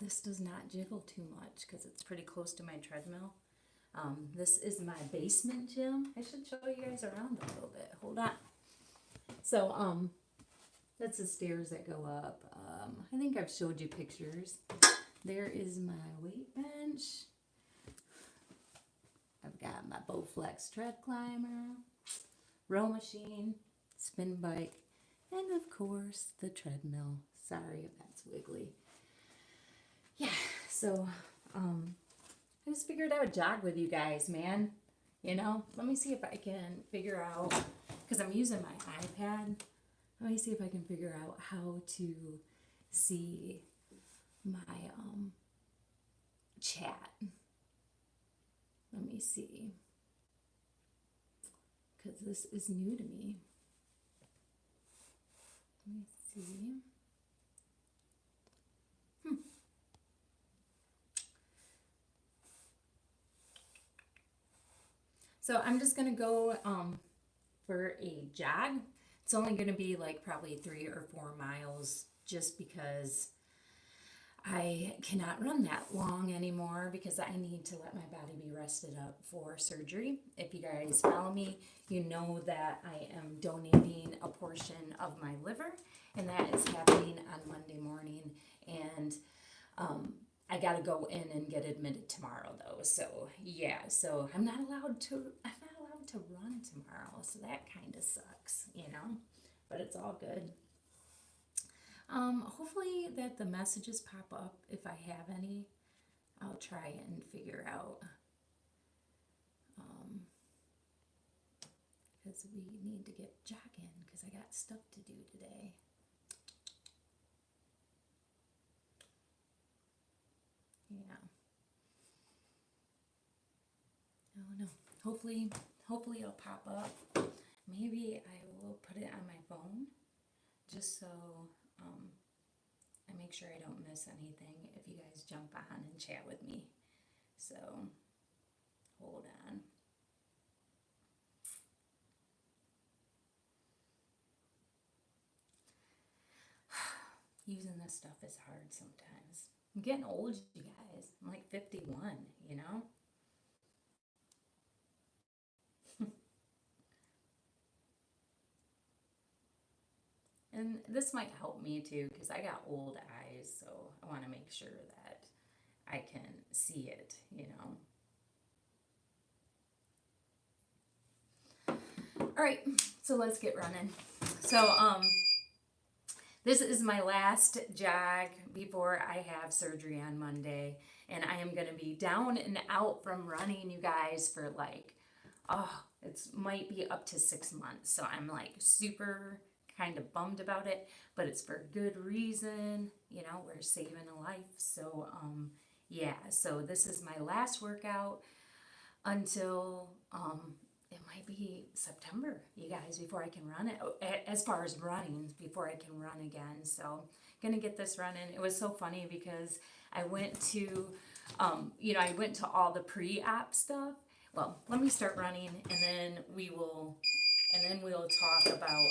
this does not jiggle too much because it's pretty close to my treadmill. This is my basement gym. I should show you guys around a little bit. Hold on. So, that's the stairs that go up. I think I've showed you pictures. There is my weight bench. I've got my Bowflex tread climber, row machine, spin bike, and of course the treadmill. Sorry if that's wiggly. Yeah, so I just figured I would jog with you guys, man. You know, let me see if I can figure out, because I'm using my iPad. Let me see if I can figure out how to see my chat. Let me see, because this is new to me. Let me see. So I'm just gonna go for a jog. It's only gonna be like probably 3 or 4 miles, just because I cannot run that long anymore because I need to let my body be rested up for surgery. If you guys follow me, you know that I am donating a portion of my liver, and that is happening on Monday morning. And I gotta go in and get admitted tomorrow though. So yeah, so I'm not allowed to run tomorrow. So that kind of sucks, you know, but it's all good. Hopefully that the messages pop up. If I have any, I'll try and figure out, because we need to get jogging because I got stuff to do today. Yeah. Oh no. Hopefully it'll pop up. Maybe I will put it on my phone just so I make sure I don't miss anything if you guys jump on and chat with me. So hold on. Using this stuff is hard sometimes. I'm getting old, you guys. I'm like 51, you know? And this might help me too, because I got old eyes, so I want to make sure that I can see it, you know? All right, so let's get running. So, this is my last jog before I have surgery on Monday, and I am going to be down and out from running, you guys, for like, it might be up to 6 months. So I'm like super kind of bummed about it, but it's for good reason. You know, we're saving a life. So, yeah, so this is my last workout until, it might be September, you guys, before I can run it. As far as running, before I can run again. So, gonna get this running. It was so funny because I went to, I went to all the pre-op stuff. Well, let me start running, and then we'll talk about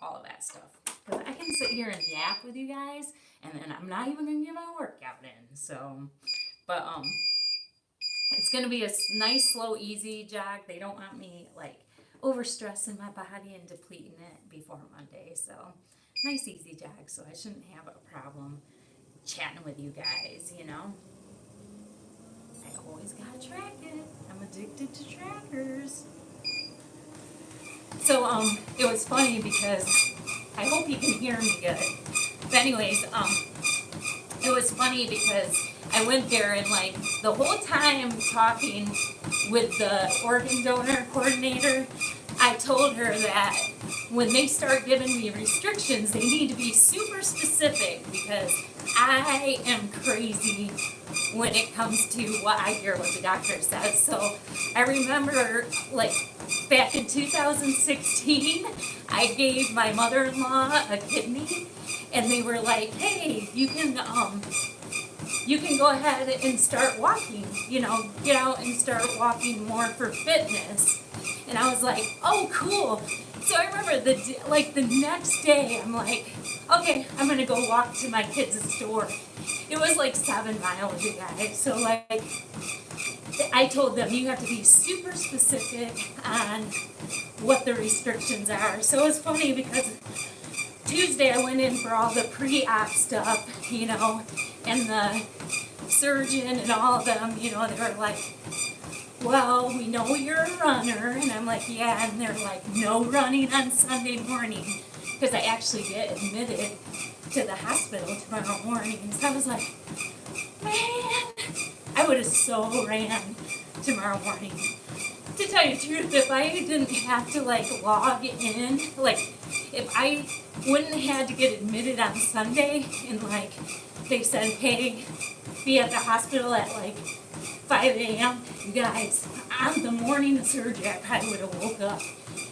all of that stuff. Because I can sit here and yap with you guys, and then I'm not even gonna get my workout in. So, but it's going to be a nice, slow, easy jog. They don't want me, like, overstressing my body and depleting it before Monday. So, nice, easy jog. So, I shouldn't have a problem chatting with you guys, you know. I always got to track it. I'm addicted to trackers. So, it was funny because I hope you can hear me good. But anyways, it was funny because I went there and like the whole time talking with the organ donor coordinator, I told her that when they start giving me restrictions, they need to be super specific because I am crazy when it comes to what I hear what the doctor says. So I remember like back in 2016, I gave my mother-in-law a kidney and they were like, hey, you can go ahead and start walking, you know, get out and start walking more for fitness. And I was like, oh, cool. So I remember the next day, I'm like, okay, I'm going to go walk to my kids' store. it was like 7 miles, you guys. So like, I told them you have to be super specific on what the restrictions are. So it's funny because Tuesday I went in for all the pre-op stuff, you know, and the surgeon and all of them, you know, they were like, well, we know you're a runner. And I'm like, yeah. And they're like, no running on Sunday morning, because I actually get admitted to the hospital tomorrow morning. So I was like, man, I would have so ran tomorrow morning. To tell you the truth, if I didn't have to like log in, like if I wouldn't have had to get admitted on Sunday and like they said, hey, be at the hospital at like 5 a.m., you guys, on the morning of surgery, I probably would have woke up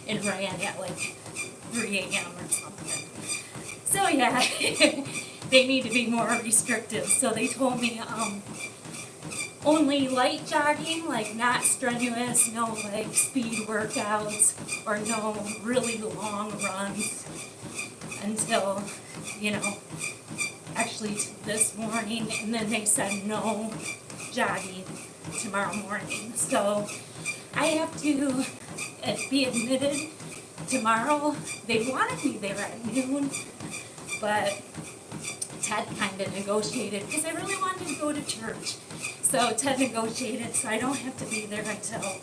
and ran at like 3 a.m. or something. So yeah, they need to be more restrictive. So they told me only light jogging, like not strenuous, no like speed workouts or no really long runs until, you know, actually this morning. And then they said no jogging tomorrow morning. So I have to be admitted tomorrow. They wanted me there at noon, but Ted kind of negotiated because I really wanted to go to church. So Ted negotiated so I don't have to be there until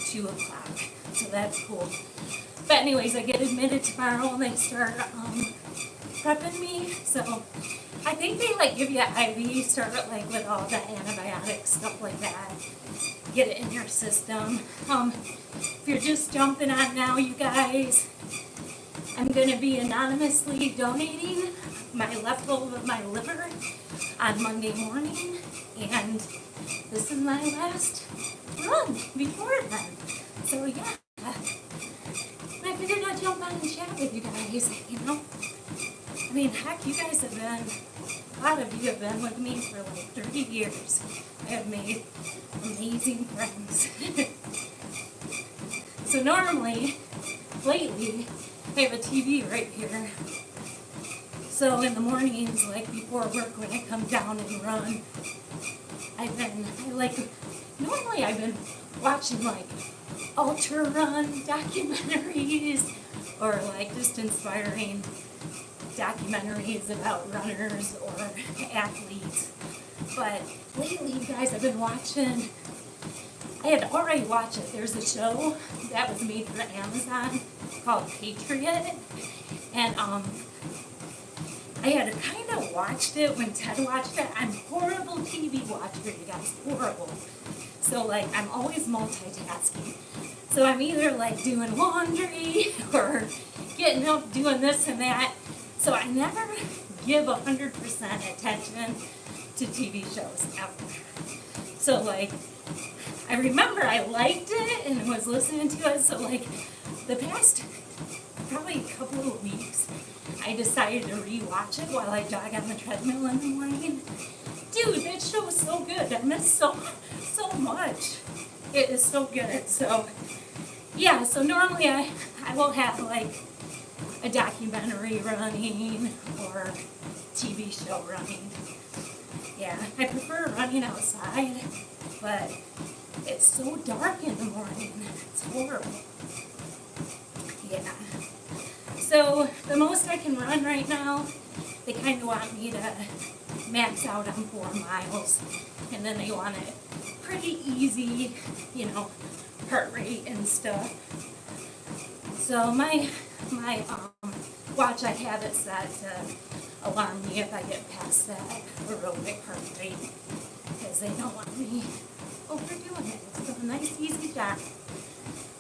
2 o'clock. So that's cool. But anyways, I get admitted tomorrow and they start prepping me. So I think they like give you an IV, start like with all the antibiotics, stuff like that. Get it in your system. If you're just jumping on now, you guys, I'm going to be anonymously donating my leftover of my liver on Monday morning, and this is my last run before then. So yeah, and I figured I'd jump on and chat with you guys, you know. I mean, heck, you guys have been, a lot of you have been with me for like 30 years. I have made amazing friends. So normally, lately, I have a TV right here. So in the mornings, like before work, when I come down and run, normally I've been watching like ultra run documentaries or like just inspiring documentaries about runners or athletes. But lately, you guys, I've been watching, I had already watched it. There's a show that was made for Amazon called Patriot. And I had kind of watched it when Ted watched it. I'm a horrible TV watcher, you guys, horrible. So like, I'm always multitasking. So I'm either like doing laundry or getting up, doing this and that. So I never give 100% attention to TV shows ever. So like, I remember I liked it and was listening to it. So like, the past probably a couple of weeks, I decided to rewatch it while I jog on the treadmill in the morning. Dude, that show is so good. I miss so much. It is so good. So yeah, so normally I will have like a documentary running or TV show running. Yeah, I prefer running outside, but it's so dark in the morning. It's horrible. Yeah. So the most I can run right now, they kind of want me to max out on 4 miles, and then they want it pretty easy, you know, heart rate and stuff. So my watch, I have it set to alarm me if I get past that aerobic heart rate, because they don't want me overdoing it. It's a nice easy jog.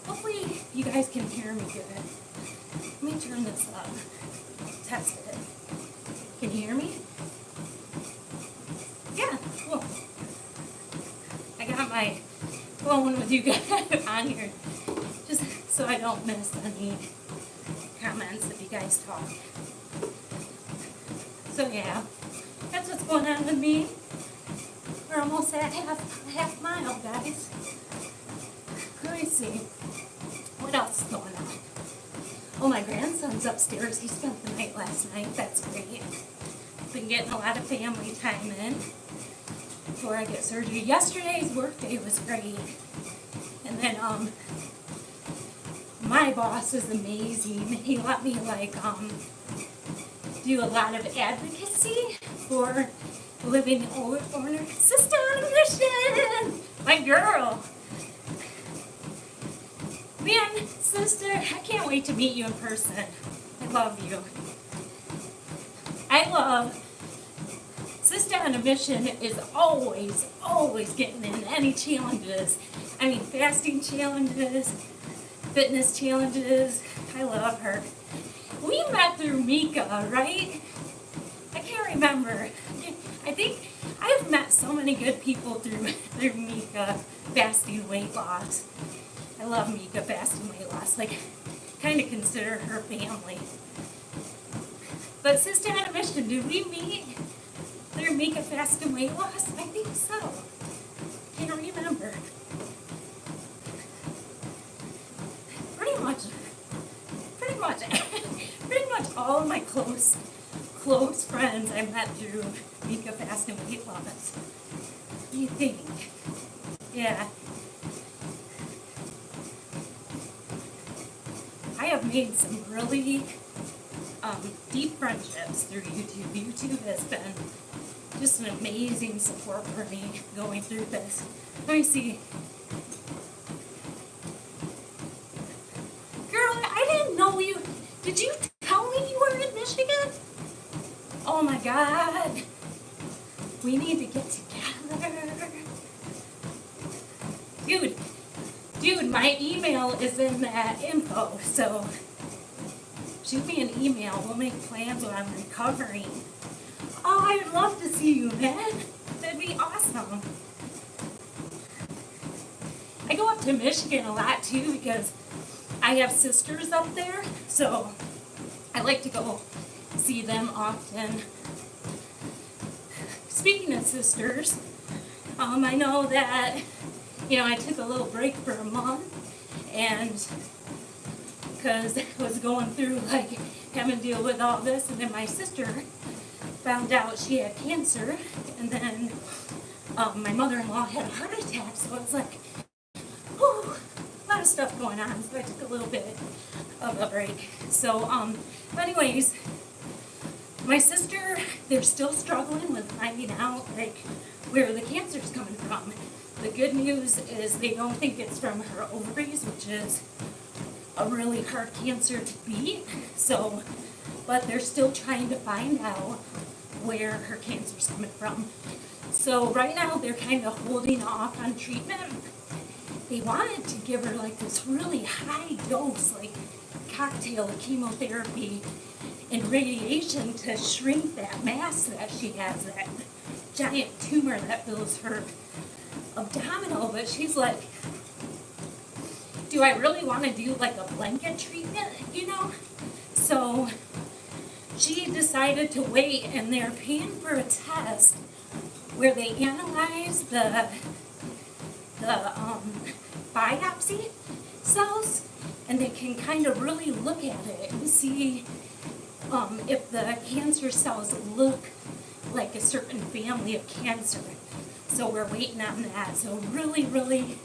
Hopefully you guys can hear me good. Let me turn this up. Test it. Can you hear me? Yeah, cool. I got my phone with you guys on here just so I don't miss any comments if you guys talk. So yeah, that's what's going on with me. We're almost at half mile, guys. Let me see. What else is going on? Oh, my grandson's upstairs. He spent the night last night. That's great. been getting a lot of family time in before I get surgery. Yesterday's work day was great. And then my boss is amazing. He let me do a lot of advocacy for living owner. Sister on a mission! My girl! Man, sister, I can't wait to meet you in person. I love you. I love Sister on a Mission is always getting in any challenges. I mean, fasting challenges, fitness challenges. I love her. We met through Mieka, right? I can't remember. I think I've met so many good people through Mieka fasting weight loss. I love Mieka fasting weight loss. Like, kind of consider her family. But Sister on a Mission, did we meet through Mieka fasting weight loss? I think so. Can't remember. Pretty much all of my close friends I met through Mieka fasting weight loss. You think? Yeah. I have made some really deep friendships through YouTube. YouTube has been just an amazing support for me going through this. Let me see. Girl, I didn't know you. Did you tell me you were in Michigan? Oh my God. We need to get together. Dude, my email is in that info, so shoot me an email. We'll make plans when I'm recovering. Oh, I would love to see you, man. That'd be awesome. I go up to Michigan a lot too because I have sisters up there, so I like to go see them often. Speaking of sisters, I know that, I took a little break for a month, and because I was going through having to deal with all this, and then my sister found out she had cancer, and then my mother-in-law had a heart attack, so it was like, whew, a lot of stuff going on, so I took a little bit of a break. So, but anyways, my sister, they're still struggling with finding out where the cancer's coming from. The good news is they don't think it's from her ovaries, which is a really hard cancer to beat. So, but they're still trying to find out where her cancer's coming from. So right now they're kind of holding off on treatment. They wanted to give her this really high dose, cocktail of chemotherapy and radiation to shrink that mass that she has, that giant tumor that fills her abdominal. But she's like, do I really want to do a blanket treatment, So she decided to wait, and they're paying for a test where they analyze the biopsy cells, and they can kind of really look at it and see if the cancer cells look like a certain family of cancer. So we're waiting on that. So really, really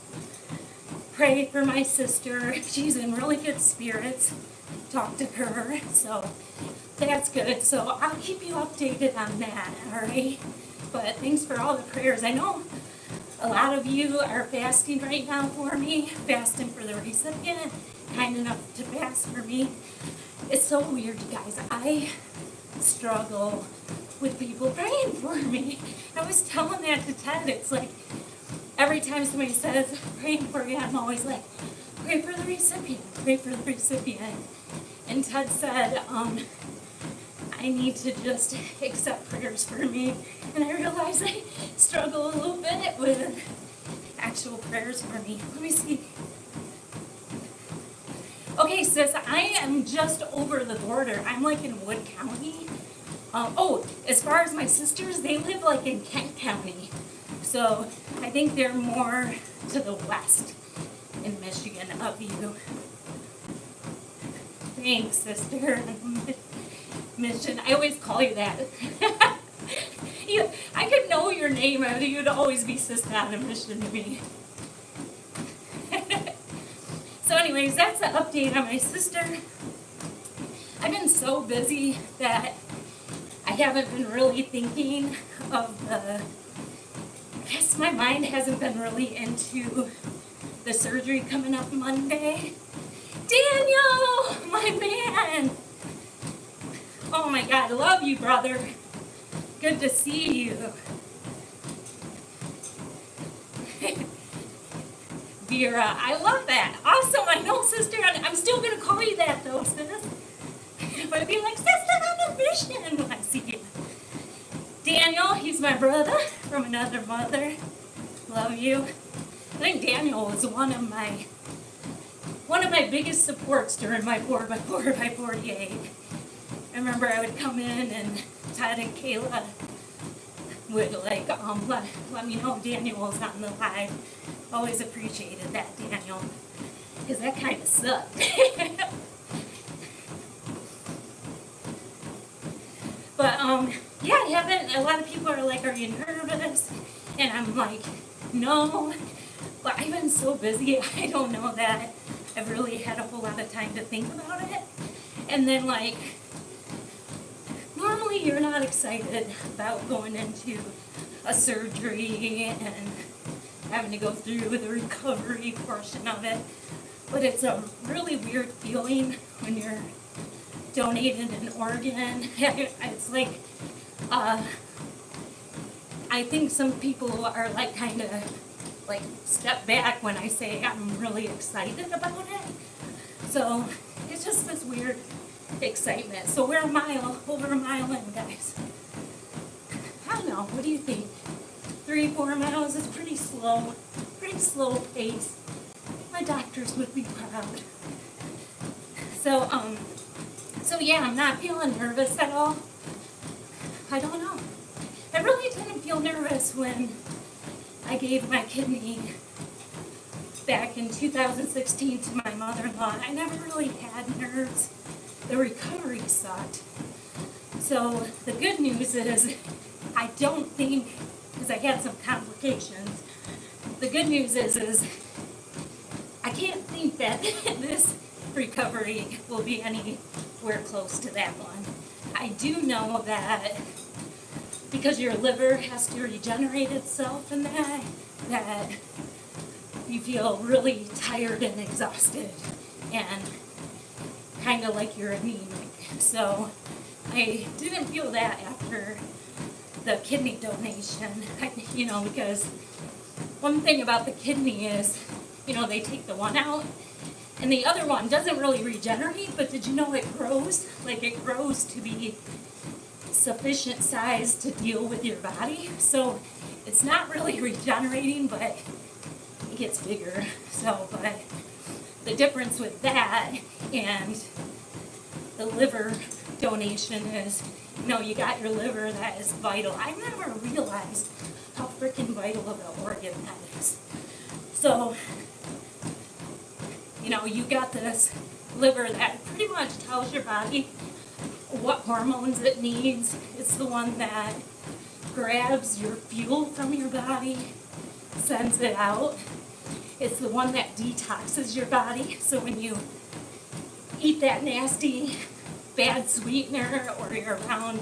pray for my sister. She's in really good spirits. Talk to her. So that's good. So I'll keep you updated on that, all right? But thanks for all the prayers. I know a lot of you are fasting right now for me, fasting for the recipient, kind enough to fast for me. It's so weird, you guys. I struggle with people praying for me. I was telling that to Ted. It's like every time somebody says praying for you, I'm always like, pray for the recipient, pray for the recipient. And Ted said, I need to just accept prayers for me. And I realized I struggle a little bit with actual prayers for me. Let me see. Okay, sis, I am just over the border. I'm in Wood County. As far as my sisters, they live in Kent County. So I think they're more to the west in Michigan of you. Thanks, sister. Mission. I always call you that. I could know your name, and you'd always be Sister on a mission to me. So anyways, that's an update on my sister. I've been so busy that I haven't been really thinking of I guess my mind hasn't been really into the surgery coming up Monday. Daniel, my man. Oh my God, I love you, brother. Good to see you. Vera, I love that. Awesome, I know, sister. I'm still going to call you that, though, sis. But I'd be like, sister on a mission when I see you. Daniel, he's my brother from another mother. Love you. I think Daniel was one of my biggest supports during my 4x48. I remember I would come in and Todd and Kayla would like let me know Daniel was on the live. Always appreciated that, Daniel, because that kind of sucked. But yeah, I haven't. A lot of people are like, "Are you nervous?" And I'm like, "No." But I've been so busy. I don't know that I've really had a whole lot of time to think about it. And then like, normally you're not excited about going into a surgery and having to go through the recovery portion of it. But it's a really weird feeling when you're donated an organ. It's like, I think some people are like kind of like step back when I say I'm really excited about it. So it's just this weird excitement. So we're over a mile in, guys. I don't know, what do you think? 3-4 miles is pretty slow pace. My doctors would be proud. So yeah, I'm not feeling nervous at all. I don't know. I really didn't feel nervous when I gave my kidney back in 2016 to my mother-in-law. I never really had nerves. The recovery sucked. So the good news is I don't think, because I had some complications, the good news is I can't think that this recovery will be anywhere close to that one. I do know that because your liver has to regenerate itself and that you feel really tired and exhausted and kind of like you're anemic. So I didn't feel that after the kidney donation, because one thing about the kidney is, they take the one out and the other one doesn't really regenerate, but did you know it grows? Like it grows to be sufficient size to deal with your body. So it's not really regenerating, but it gets bigger. So, but the difference with that and the liver donation is, you got your liver that is vital. I never realized how freaking vital of an organ that is. So, you got this liver that pretty much tells your body what hormones it needs. It's the one that grabs your fuel from your body, sends it out. It's the one that detoxes your body. So when you eat that nasty, bad sweetener, or you're around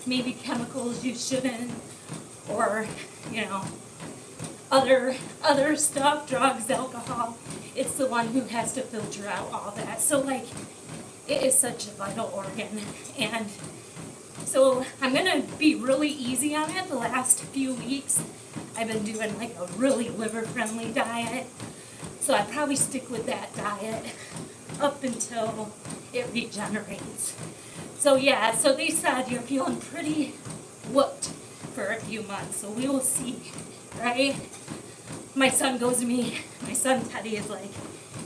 maybe chemicals you shouldn't, or, other stuff, drugs, alcohol, it's the one who has to filter out all that. So, it is such a vital organ. And so I'm going to be really easy on it the last few weeks. I've been doing, a really liver-friendly diet. So I probably stick with that diet up until it regenerates. So, yeah, so they said you're feeling pretty whooped for a few months. So we will see, right? My son goes to me, my son Teddy is like,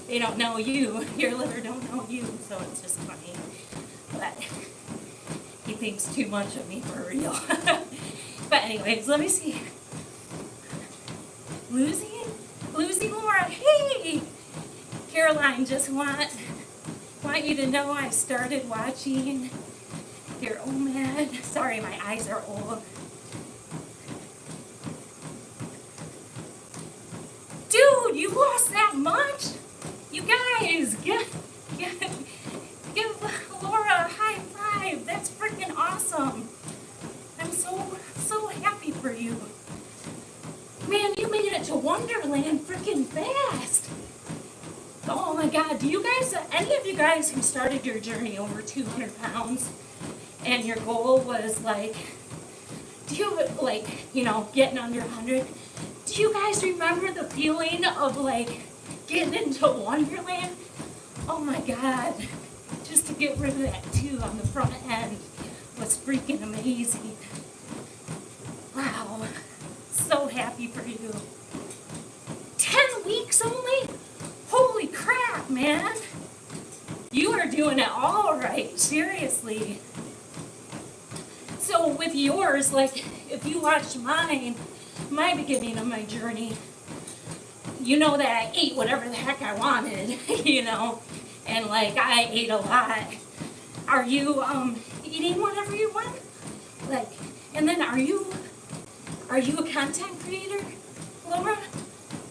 they don't know you, your liver don't know you, so it's just funny. But he thinks too much of me for real. But anyways, let me see. Lucy Moore, hey! Caroline, just want you to know I started watching your OMAD. Sorry, my eyes are old. You guys, give Laura a high five. That's freaking awesome. I'm so happy for you. Man, you made it to Wonderland freaking fast. Oh my God, do you guys, any of you guys who started your journey over 200 pounds and your goal was like, getting under 100, do you guys remember the feeling of like getting into Wonderland? Oh my God, just to get rid of that 2 on the front end was freaking amazing. Wow, so happy for you. 10 weeks only? Holy crap, man. You are doing it all right, seriously. So with yours, like if you watched my beginning of my journey, you know that I ate whatever the heck I wanted, and like I ate a lot. Are you eating whatever you want? Like, and then are you a content creator, Laura?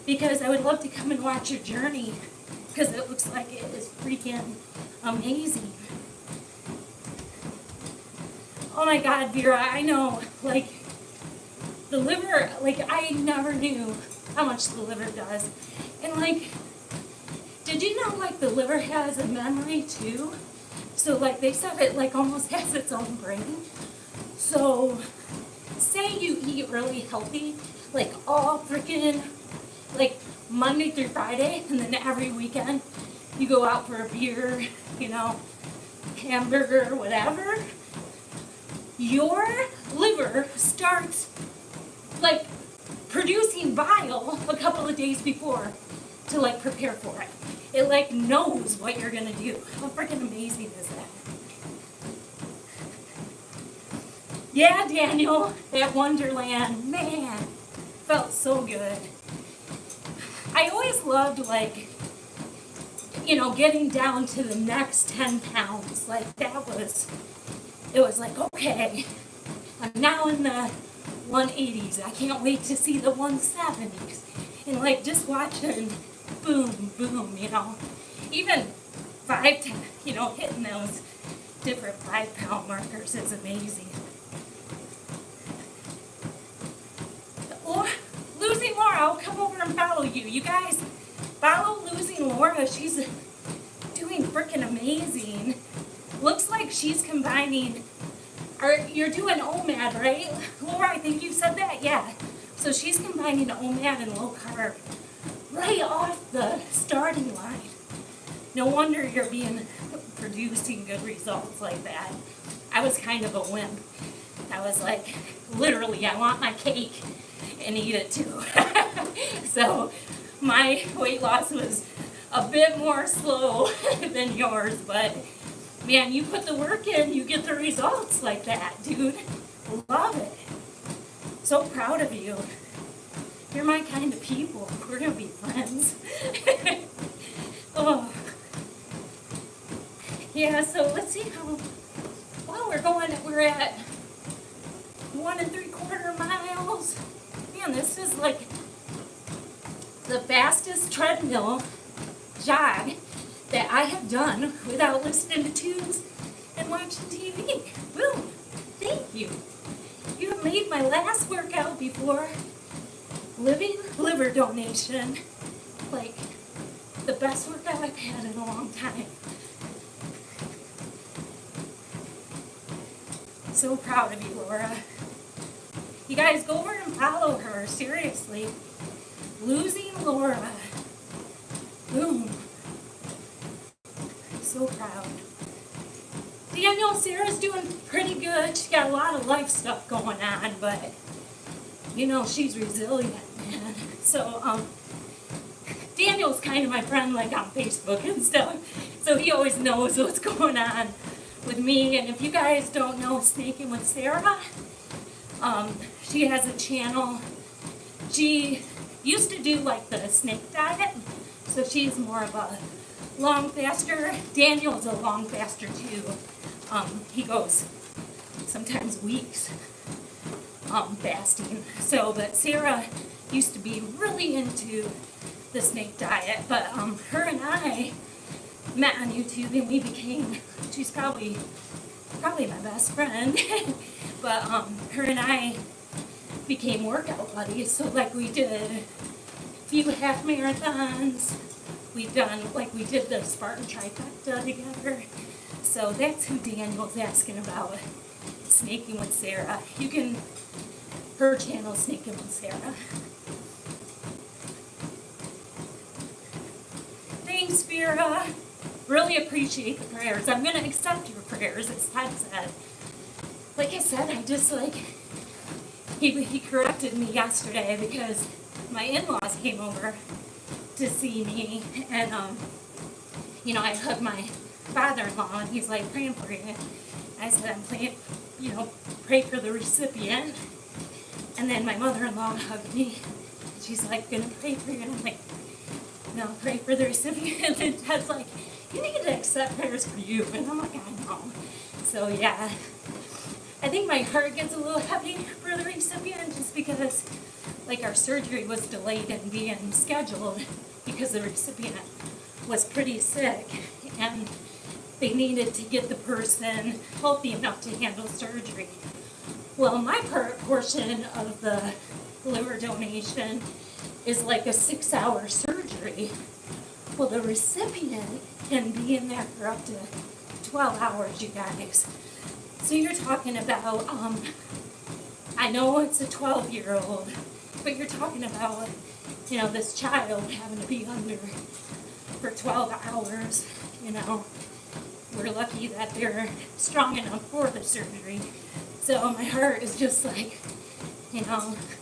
Because I would love to come and watch your journey, because it looks like it is freaking amazing. Oh my God, Vera, I know, like, the liver, like, I never knew how much the liver does. And, like, did you know, like, the liver has a memory, too? So, like, they said it, like, almost has its own brain. So, say you eat really healthy, like, all freaking, like, Monday through Friday, and then every weekend you go out for a beer, hamburger, whatever. Your liver starts like producing bile a couple of days before to like prepare for it. It like knows what you're gonna do. How freaking amazing is that? Yeah, Daniel, that Wonderland, man, felt so good. I always loved like, getting down to the next 10 pounds. Like it was like, okay, I'm now in the 180s. I can't wait to see the 170s. And like just watching boom, boom, even 5 10, hitting those different 5-pound markers is amazing. Losing Laura, I'll come over and follow you. You guys follow Losing Laura. She's doing freaking amazing. Looks like she's combining, you're doing OMAD, right? Laura, I think you said that, yeah. So she's combining OMAD and low carb right off the starting line. No wonder you're producing good results like that. I was kind of a wimp. I was like, literally, I want my cake and eat it too. So my weight loss was a bit more slow than yours, but man, you put the work in, you get the results like that, dude. Love it. So proud of you. You're my kind of people. We're gonna be friends. Oh. Yeah, so let's see how, well, we're at 1 3/4 miles. Man, this is like the fastest treadmill jog that I have done without listening to tunes and watching TV. Boom. Thank you. You have made my last workout before liver donation like the best workout I've had in a long time. So proud of you, Laura. You guys go over and follow her, seriously. Losing Laura. Boom. So proud. Daniel, Sarah's doing pretty good. She got a lot of life stuff going on, but she's resilient, man. So, Daniel's kind of my friend, like on Facebook and stuff. So he always knows what's going on with me. And if you guys don't know Snaking with Sarah, she has a channel. She used to do like the snake diet, so she's more of a long faster. Daniel's a long faster too. He goes sometimes weeks fasting. So, but Sarah used to be really into the snake diet, but her and I met on YouTube and we became, she's probably my best friend, but her and I became workout buddies. So like we did a few half marathons, we did the Spartan trifecta together. So that's who Daniel's asking about, Snaking with Sarah. You can, her channel, Snaking with Sarah. Thanks, Vera. Really appreciate the prayers. I'm going to accept your prayers, as Todd said. Like I said, I just he corrected me yesterday because my in-laws came over to see me, and I hugged my father-in-law, and he's like, praying for you. I said, I'm praying, pray for the recipient. And then my mother-in-law hugged me. She's like, gonna pray for you. And I'm like, no, pray for the recipient. And Ted's like, you need to accept prayers for you. And I'm like, I know. So yeah, I think my heart gets a little heavy for the recipient just because like our surgery was delayed and being scheduled because the recipient was pretty sick and they needed to get the person healthy enough to handle surgery. Well, my portion of the liver donation is like a 6-hour surgery. Well, the recipient can be in there for up to 12 hours, you guys. So you're talking about, I know it's a 12-year-old, but you're talking about, this child having to be under for 12 hours, We're lucky that they're strong enough for the surgery. So my heart is just like,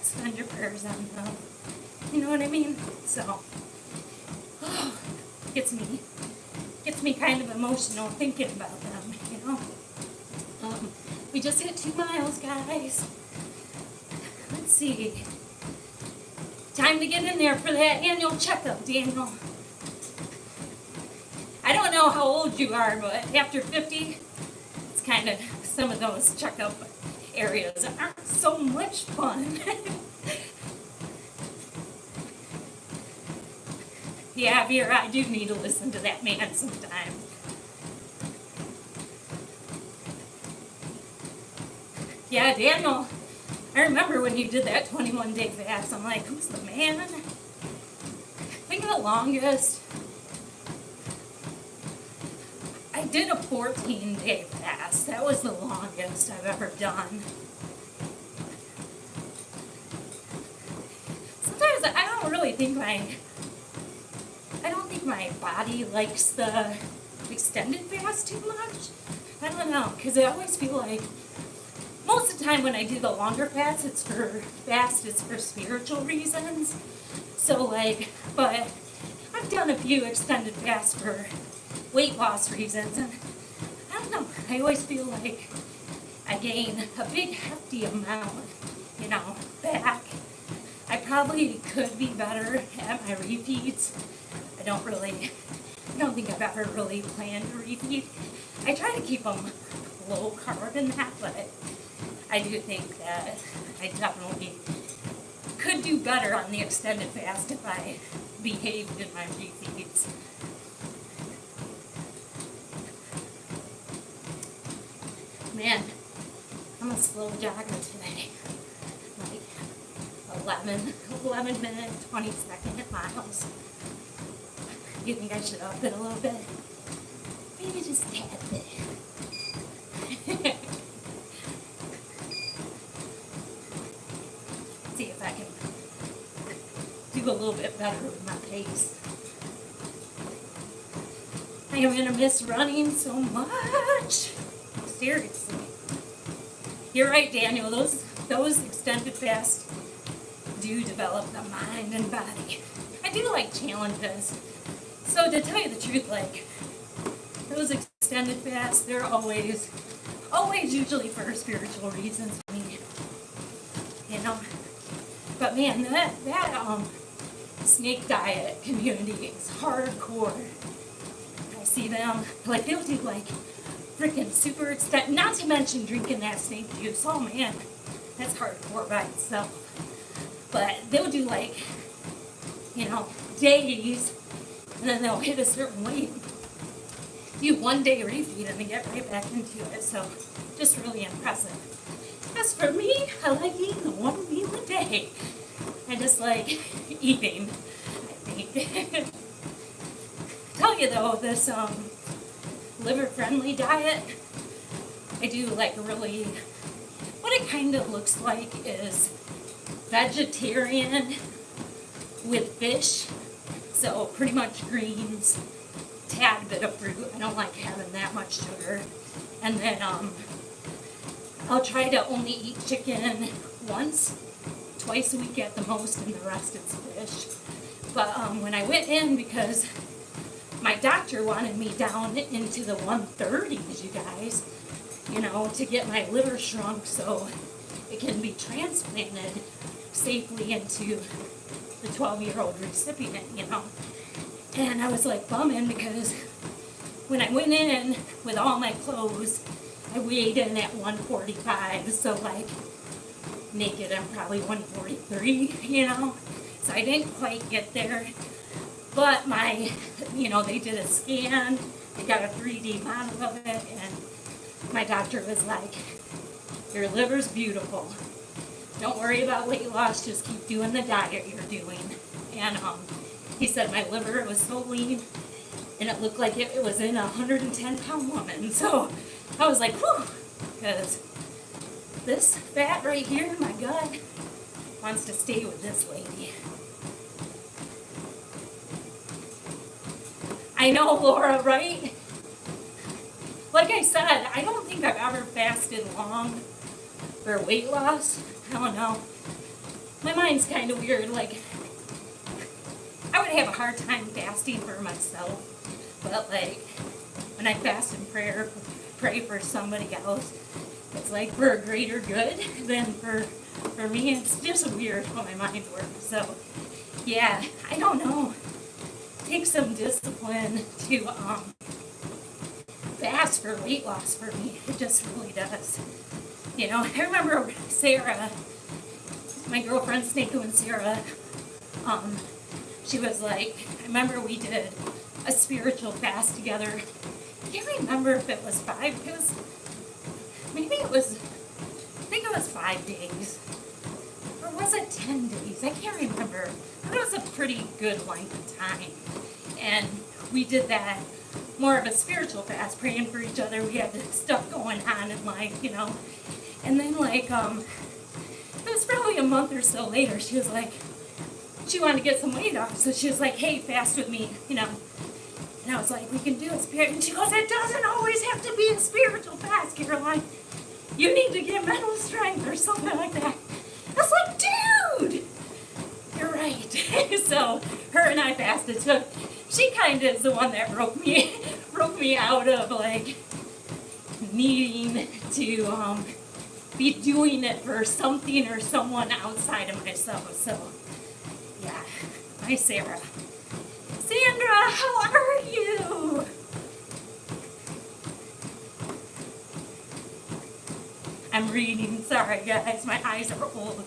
spend your prayers on them. You know what I mean? So, gets me kind of emotional thinking about them, We just hit 2 miles, guys. Let's see. Time to get in there for that annual checkup, Daniel. I don't know how old you are, but after 50, it's kind of, some of those checkup areas aren't so much fun. Yeah, Vera, I do need to listen to that man sometime. Yeah, Daniel, I remember when you did that 21-day fast. I'm like, who's the man? I think the longest, I did a 14-day fast. That was the longest I've ever done. Sometimes I don't really think my body likes the extended fast too much. I don't know, because I always feel like most of the time when I do the longer fast, it's for spiritual reasons. So but I've done a few extended fasts for weight loss reasons, and I don't know, I always feel like I gain a big hefty amount, back. I probably could be better at my repeats. I don't think I've ever really planned a repeat. I try to keep them low carb in that, but I do think that I definitely could do better on the extended fast if I behaved in my repeats. Man, I'm a slow jogger today. Like 11 minute, 20-second miles. You think I should up it a little bit? Maybe just a tad bit. See if I can do a little bit better with my pace. I am going to miss running so much. Seriously. You're right, Daniel. Those extended fasts do develop the mind and body. I do like challenges. So to tell you the truth, those extended fasts, they're always usually for spiritual reasons for me. But man, that snake diet community is hardcore. I see them, they'll do freaking super extended, not to mention drinking that snake juice. Oh man, that's hardcore by itself. But they'll do days, and then they'll hit a certain weight, do 1 day refeed, and they get right back into it. So just really impressive. As for me, I like eating 1 meal a day. I just like eating, I think. Tell you though, this liver-friendly diet, I do like really, what it kind of looks like is vegetarian with fish. So pretty much greens, tad bit of fruit. I don't like having that much sugar. And then I'll try to only eat chicken once, twice a week at the most, and the rest is fish. But when I went in, because my doctor wanted me down into the 130s, you guys, to get my liver shrunk so it can be transplanted safely into the 12-year-old recipient, And I was like bumming because when I went in with all my clothes, I weighed in at 145, so like naked I'm probably 143, So I didn't quite get there. But they did a scan, they got a 3D model of it, and my doctor was like, your liver's beautiful. Don't worry about weight loss, just keep doing the diet you're doing. And he said my liver was so lean, and it looked like it was in a 110-pound woman. So I was like, whew, because this fat right here in my gut wants to stay with this lady. I know, Laura, right? Like I said, I don't think I've ever fasted long for weight loss. I don't know. My mind's kind of weird. Like, I would have a hard time fasting for myself. But, like, when I fast and pray for somebody else, it's like for a greater good than for me. It's just weird how my mind works. So, yeah, I don't know. Takes some discipline to fast for weight loss for me. It just really does. I remember Sarah, my girlfriend Snako and Sarah, she was like, I remember we did a spiritual fast together. I can't remember if it was 5, I think it was 5 days. Or was it 10 days? I can't remember. But it was a pretty good length of time. And we did that more of a spiritual fast, praying for each other. We had stuff going on in life, And then, like, it was probably a month or so later, she was like, she wanted to get some weight off. So she was like, hey, fast with me, And I was like, we can do a spirit. And she goes, it doesn't always have to be a spiritual fast, Caroline. You need to get mental strength or something like that. I was like, dude, you're right. So her and I fasted. So she kind of is the one that broke me out of like needing to be doing it for something or someone outside of myself. So yeah, hi Sarah. Sandra, how are you? I'm reading. Sorry guys, my eyes are old.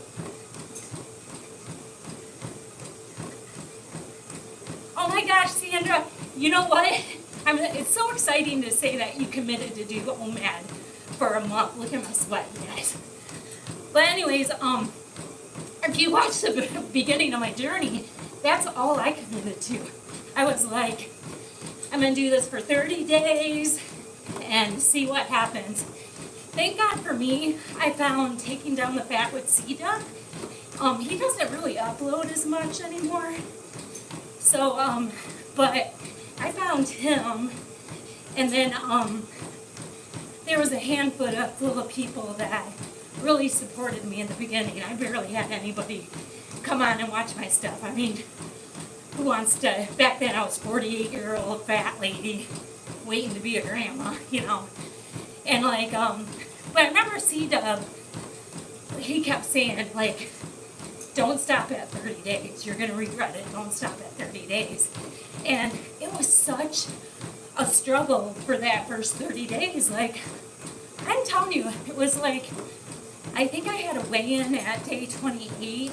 Oh my gosh, Sandra, you know what? It's so exciting to say that you committed to do OMAD for a month. Look at my sweat, you guys. But anyways, if you watch the beginning of my journey, that's all I committed to. I was like, I'm going to do this for 30 days and see what happens. Thank God for me, I found Taking Down the Fat with Sita. He doesn't really upload as much anymore. So, but I found him, and then there was a handful of people that really supported me in the beginning. I barely had anybody come on and watch my stuff. I mean, who wants to, back then I was 48-year-old fat lady waiting to be a grandma, And like, but I remember C-Dub, he kept saying, like, don't stop at 30 days. You're going to regret it. Don't stop at 30 days. And it was such a struggle for that first 30 days. Like, I'm telling you, it was like, I think I had a weigh-in at day 28.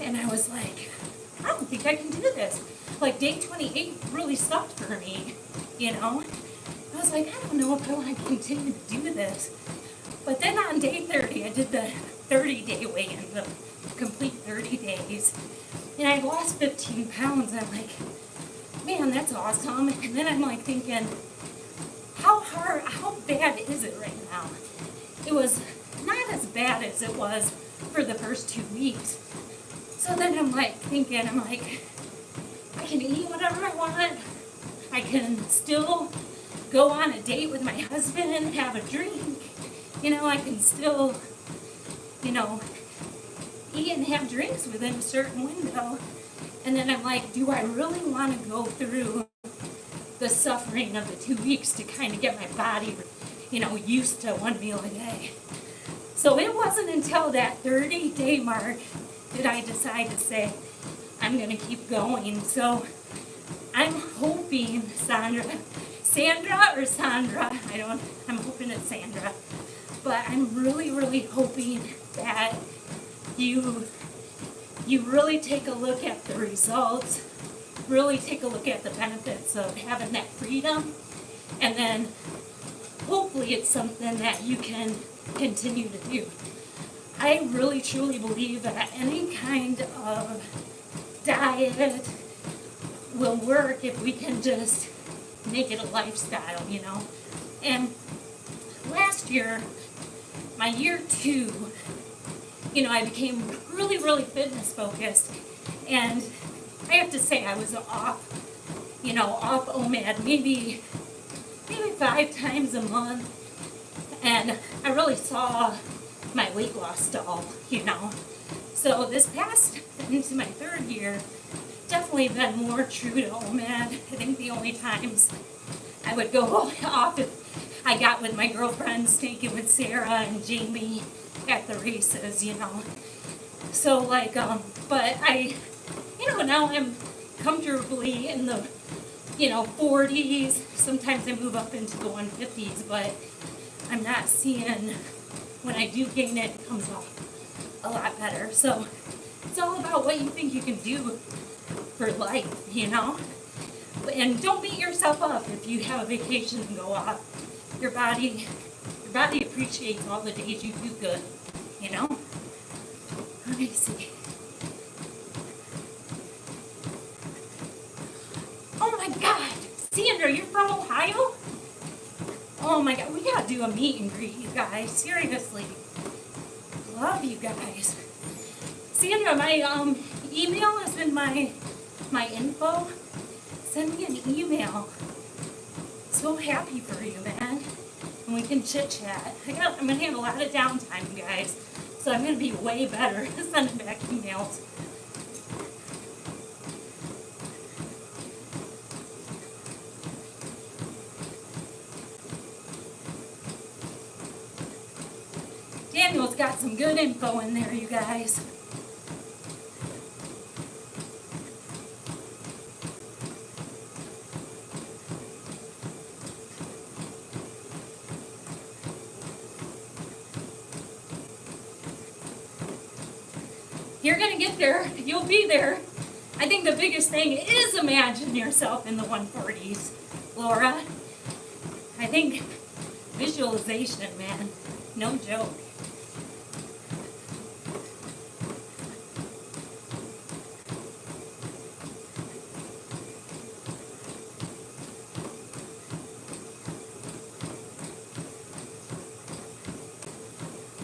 And I was like, I'm think I can do this. Like day 28 really sucked for me, you know. I was like, I don't know if I want to continue to do this. But then on day 30, I did the 30-day weigh-in, the complete 30 days. And I lost 15 pounds. I'm like, man, that's awesome. And then I'm like thinking, how bad is it right now? It was not as bad as it was for the first 2 weeks. So then I'm like thinking, I can eat whatever I want. I can still go on a date with my husband, have a drink. You know, I can still, you know, eat and have drinks within a certain window. And then I'm like, do I really want to go through the suffering of the 2 weeks to kind of get my body, you know, used to one meal a day? So it wasn't until that 30-day mark that I decided to say, I'm going to keep going. So I'm hoping, Sandra, I'm hoping it's Sandra, but I'm really, really hoping that you really take a look at the results, really take a look at the benefits of having that freedom, and then hopefully it's something that you can continue to do. I really truly believe that any kind of diet will work if we can just make it a lifestyle, you know. And last year, my year 2, you know, I became really, really fitness focused, and I have to say I was off OMAD maybe 5 times a month, and I really saw my weight loss stall, you know. So this past, into my 3rd year, definitely been more true to OMAD. I think the only times I would go off if I got with my girlfriends, taking with Sarah and Jamie at the races, you know. So like, but I, you know, now I'm comfortably in the, you know, 40s. Sometimes I move up into the 150s, but I'm not seeing, when I do gain it, it comes off a lot better. So it's all about what you think you can do for life, you know. And don't beat yourself up if you have a vacation and go off. Your body appreciates all the days you do good, you know. Let me see. Oh my God, Sandra, you're from Ohio? Oh my God, we gotta do a meet and greet, you guys. Seriously, love you guys. Sandra, my email is in my info. Send me an email. So happy for you, man. And we can chit chat. I'm gonna have a lot of downtime, you guys. So I'm gonna be way better at sending back emails. Daniel's got some good info in there, you guys. You're gonna get there. You'll be there. I think the biggest thing is imagine yourself in the 140s, Laura. I think visualization, man, no joke.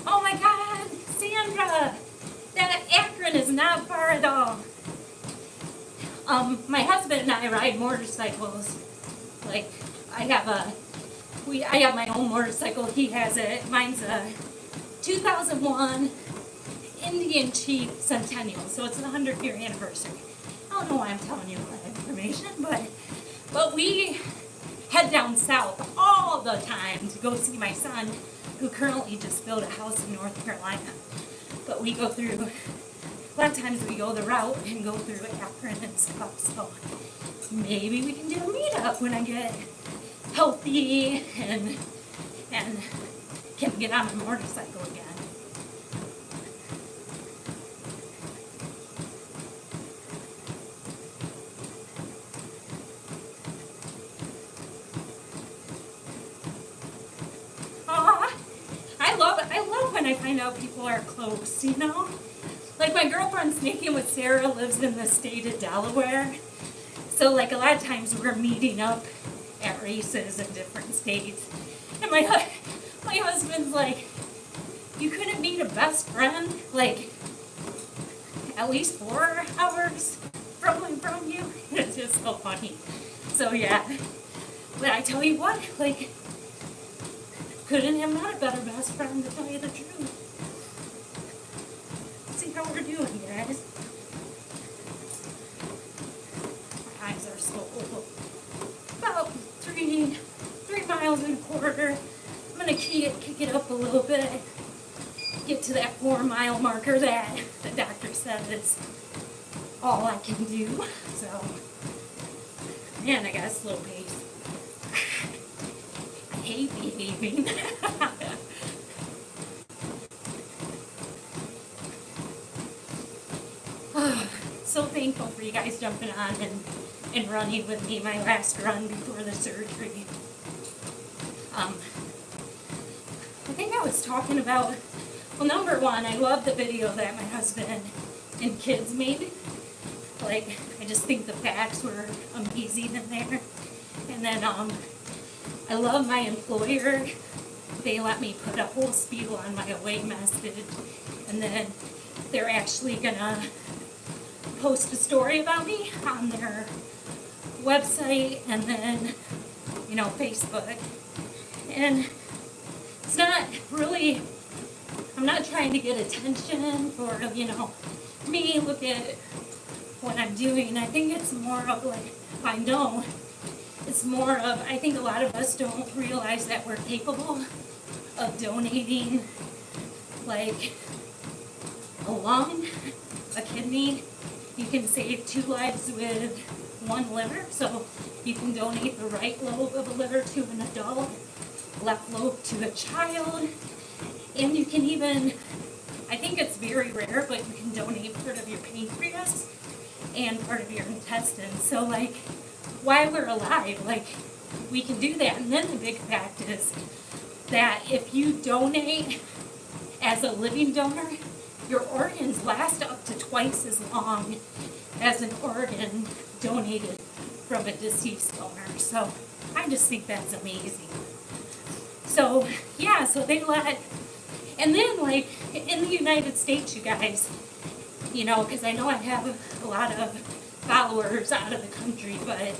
Oh my God, Sandra, that Akron is not far at all. My husband and I ride motorcycles. Like, I have my own motorcycle. He has it. Mine's a 2001 Indian Chief Centennial, so it's the 100-year anniversary. I don't know why I'm telling you all that information, but we head down south all the time to go see my son, who currently just built a house in North Carolina. But we go through, a lot of times we go the route and go through Akron and stuff, so maybe we can do a meetup when I get healthy and can get on my motorcycle again. I find out people are close, you know? Like my girlfriend Sneaking with Sarah lives in the state of Delaware. So like a lot of times we're meeting up at races in different states. And my husband's like, you couldn't meet a best friend like at least 4 hours from you? It's just so funny. So yeah, but I tell you what, like, couldn't have met a better best friend to tell you the truth. See how we're doing, guys. My eyes are so full. About 3.25 miles. I'm gonna kick it up a little bit. Get to that 4-mile marker that the doctor said is all I can do. So, man, I got a slow pace. I hate behaving. So thankful for you guys jumping on and running with me my last run before the surgery. I think I was talking about, well, number one, I love the video that my husband and kids made. Like, I just think the facts were amazing in there. And then I love my employer. They let me put a whole spiel on my away message. And then they're actually gonna post a story about me on their website and then, you know, Facebook. And it's not really, I'm not trying to get attention for, you know, me, look at what I'm doing. I think it's more of like, I know, it's more of, I think a lot of us don't realize that we're capable of donating like a lung, a kidney. You can save 2 lives with 1 liver. So you can donate the right lobe of a liver to an adult, left lobe to a child, and you can even, I think it's very rare, but you can donate part of your pancreas and part of your intestines. So like, while we're alive, like, we can do that. And then the big fact is that if you donate as a living donor, your organs last up to twice as long as an organ donated from a deceased donor. So I just think that's amazing. So yeah, so they let, and then like in the United States, you guys, you know, because I know I have a lot of followers out of the country, but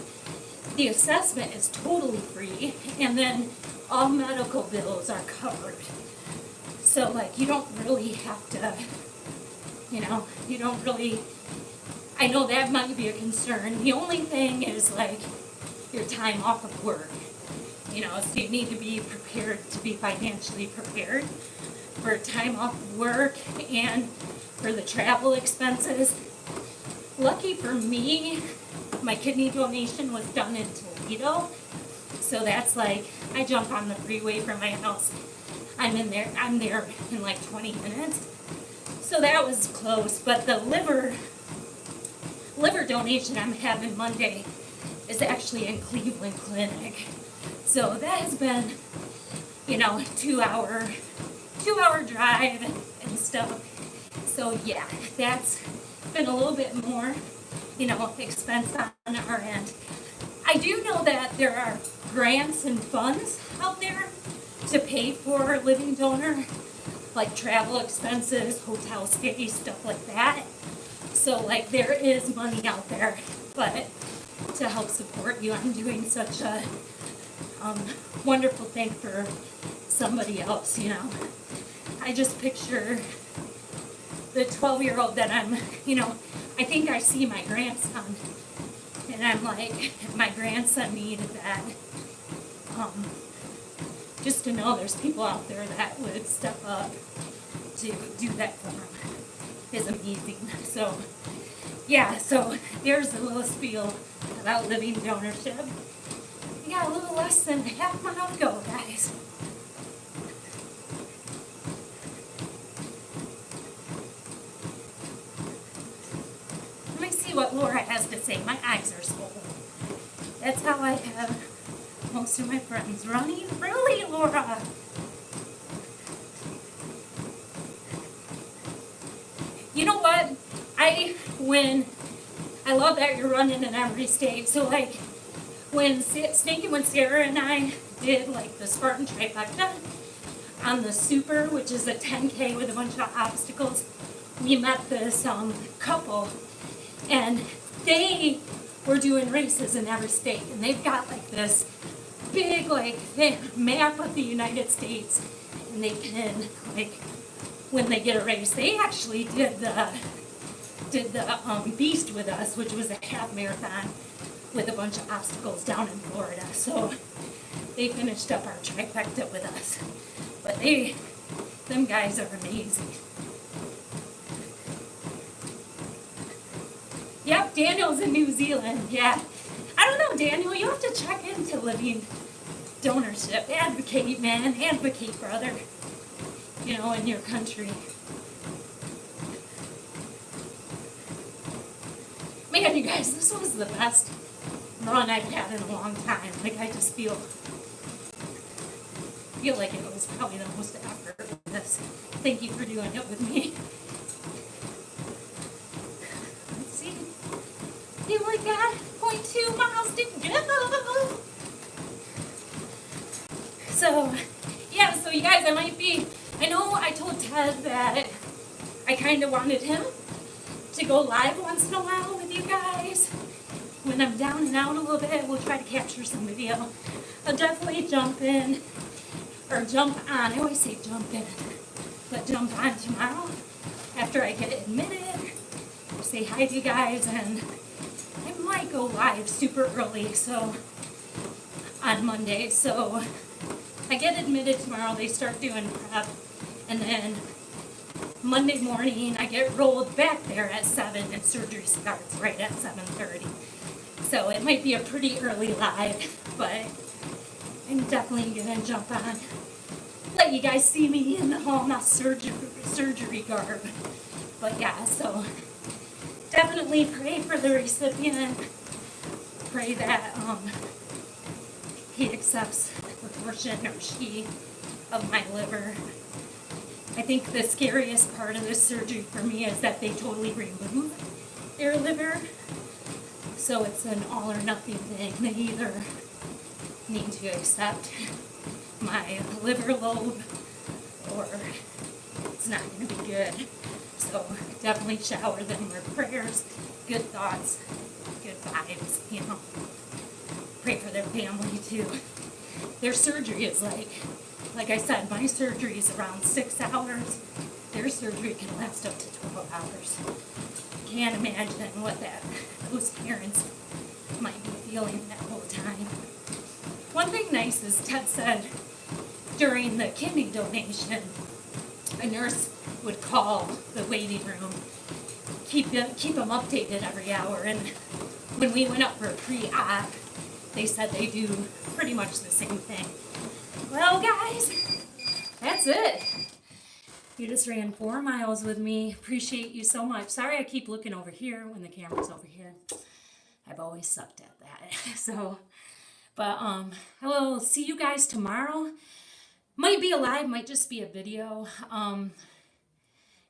the assessment is totally free, and then all medical bills are covered. So like you don't really have to, you know, you don't really, I know that might be a concern. The only thing is like your time off of work. You know, so you need to be prepared to be financially prepared for time off of work and for the travel expenses. Lucky for me, my kidney donation was done in Toledo. So that's like, I jump on the freeway from my house. I'm there in like 20 minutes. So that was close, but the liver donation I'm having Monday is actually in Cleveland Clinic. So that has been, you know, 2-hour drive and stuff. So yeah, that's been a little bit more, you know, expense on our end. I do know that there are grants and funds out there to pay for living donor, like travel expenses, hotel stays, stuff like that. So like there is money out there, but to help support you, I'm doing such a wonderful thing for somebody else, you know. I just picture the 12-year-old that I'm, you know, I think I see my grandson, and I'm like, if my grandson needed that, just to know there's people out there that would step up to do that for him is amazing. So, yeah, so there's a little spiel about living donorship. We got a little less than half a mile to go, guys. Let me see what Laura has to say. My eyes are swollen. That's how I have most of my friends running. Really, Laura? I love that you're running in every state. So like when Snakey, when Sarah and I did like the Spartan trifecta on the Super, which is a 10K with a bunch of obstacles, we met this couple, and they were doing races in every state, and they've got like this big like map of the United States, and they can like when they get a race, they actually did the Beast with us, which was a half marathon with a bunch of obstacles down in Florida. So they finished up our trifecta with us. But them guys are amazing. Yep, Daniel's in New Zealand. Yeah. I don't know, Daniel, you have to check into living donorship. Advocate, man. Advocate, brother. You know, in your country. Man, you guys, this was the best run I've had in a long time. Like, I just feel like it was probably the most effort in this. Thank you for doing it with me. Let's see. You like that? 0.2 miles to go. So, yeah, so you guys, I know I told Ted that I kind of wanted him to go live once in a while with you guys. When I'm down and out a little bit, we'll try to capture some video. I'll definitely jump in, or jump on, I always say jump in, but jump on tomorrow after I get admitted, say hi to you guys, and I might go live super early, so on Monday, so I get admitted tomorrow, they start doing prep, and then Monday morning I get rolled back there at 7 and surgery starts right at 7:30. So it might be a pretty early live, but I'm definitely gonna jump on. Let you guys see me in all my surgery garb. But yeah, so definitely pray for the recipient. Pray that he accepts the portion, or she, of my liver. I think the scariest part of this surgery for me is that they totally remove their liver. So it's an all or nothing thing. They either need to accept my liver lobe or it's not going to be good. So definitely shower them with prayers, good thoughts, good vibes, you know. Pray for their family too. Their surgery is like I said, my surgery is around 6 hours. Their surgery can last up to 12 hours. Can't imagine what those parents might be feeling that whole time. One thing nice is Ted said during the kidney donation, a nurse would call the waiting room, keep them updated every hour. And when we went up for a pre-op, they said they do pretty much the same thing. Well, guys, that's it. You just ran 4 miles with me. Appreciate you so much. Sorry I keep looking over here when the camera's over here. I've always sucked at that. So, but I will see you guys tomorrow. Might be a live, might just be a video. And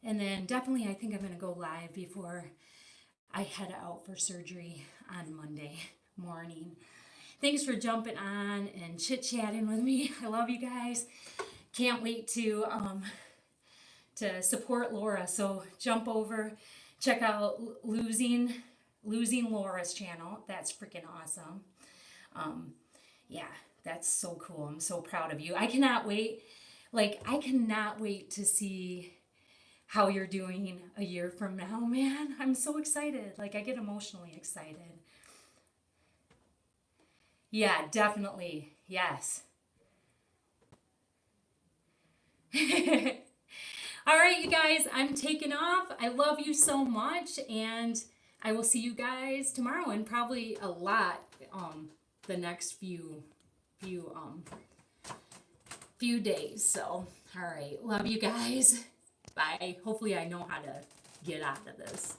then definitely I think I'm going to go live before I head out for surgery on Monday morning. Thanks for jumping on and chit-chatting with me. I love you guys. Can't wait to support Laura. So jump over, check out Losing Laura's channel. That's freaking awesome. Yeah, that's so cool. I'm so proud of you. I cannot wait. I cannot wait to see how you're doing a year from now, man. I'm so excited. I get emotionally excited. Yeah, definitely. Yes. All right, you guys, I'm taking off. I love you so much, and I will see you guys tomorrow, and probably a lot the next few days. So, all right, love you guys. Bye. Hopefully I know how to get out of this.